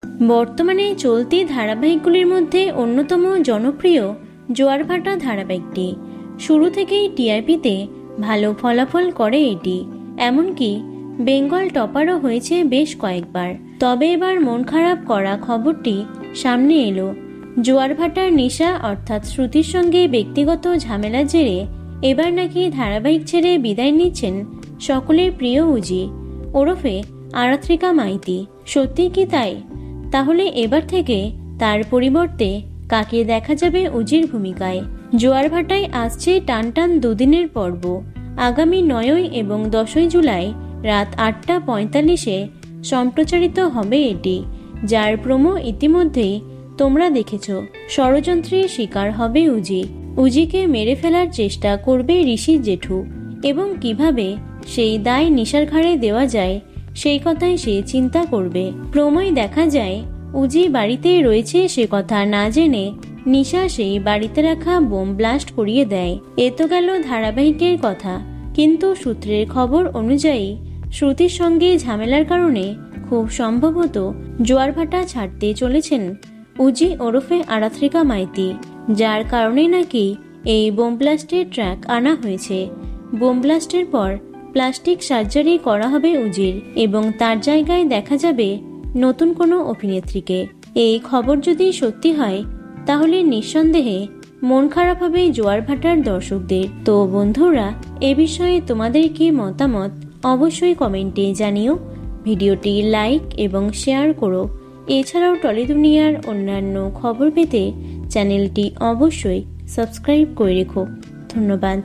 বর্তমানে চলতি ধারাবাহিকগুলির মধ্যে অন্যতম জনপ্রিয় জোয়ারভাটা ধারাবাহিকটি। শুরু থেকেই টিআরপিতে ভালো ফলাফল করে এটি, এমনকি বেঙ্গল টপারও হয়েছে বেশ কয়েকবার। তবে এবার মন খারাপ করা খবরটি সামনে এলো। জোয়ারভাটার নিশা অর্থাৎ শ্রুতির সঙ্গে ব্যক্তিগত ঝামেলার জেরে এবার নাকি ধারাবাহিক ছেড়ে বিদায় নিচ্ছেন সকলের প্রিয় উজি ওরফে আরাত্রিকা মাইতি। সত্যি কি তাই? তাহলে এবার থেকে তার পরিবর্তে কাকে দেখা যাবে উজির ভূমিকায়? জোয়ারভাটায় আসছে টানটান দুদিনের পর্ব। আগামী 9 এবং 10 জুলাই রাত 8:45 সম্প্রচারিত হবে এটি, যার প্রোমো ইতিমধ্যেই তোমরা দেখেছ। ষড়যন্ত্রের শিকার হবে উজি। উজিকে মেরে ফেলার চেষ্টা করবে ঋষি জেঠু এবং কিভাবে সেই দায় নিশার ঘাড়ে দেওয়া যায় সেই কথাই সে চিন্তা করবে। প্রোমোয় দেখা যায় উজি বাড়িতে রয়েছে সে কথা না জেনে নিশা সেই বাড়িতে রাখা বোম ব্লাস্ট করিয়ে দেয়। এ তো গেল ধারাবাহিকের কথা, কিন্তু সূত্রের খবর অনুযায়ী শ্রুতির সঙ্গে ঝামেলার কারণে খুব সম্ভবত জোয়ারভাটা ছাড়তে চলেছেন উজি ওরফে আরাত্রিকা মাইতি, যার কারণে নাকি এই বোম ব্লাস্টের ট্র্যাক আনা হয়েছে। বোম ব্লাস্টের পর প্লাস্টিক সার্জারি করা হবে উজির এবং তার জায়গায় দেখা যাবে নতুন কোনো অভিনেত্রীকে। এই খবর যদি সত্যি হয় তাহলে নিঃসন্দেহে মন খারাপ হবে জোয়ারভাটার দর্শকদের। তো বন্ধুরা, এ বিষয়ে তোমাদের কি মতামত অবশ্যই কমেন্টে জানিও। ভিডিওটি লাইক এবং শেয়ার করো। এছাড়াও টলি দুনিয়ার অন্যান্য খবর পেতে চ্যানেলটি অবশ্যই সাবস্ক্রাইব করে রেখো। ধন্যবাদ।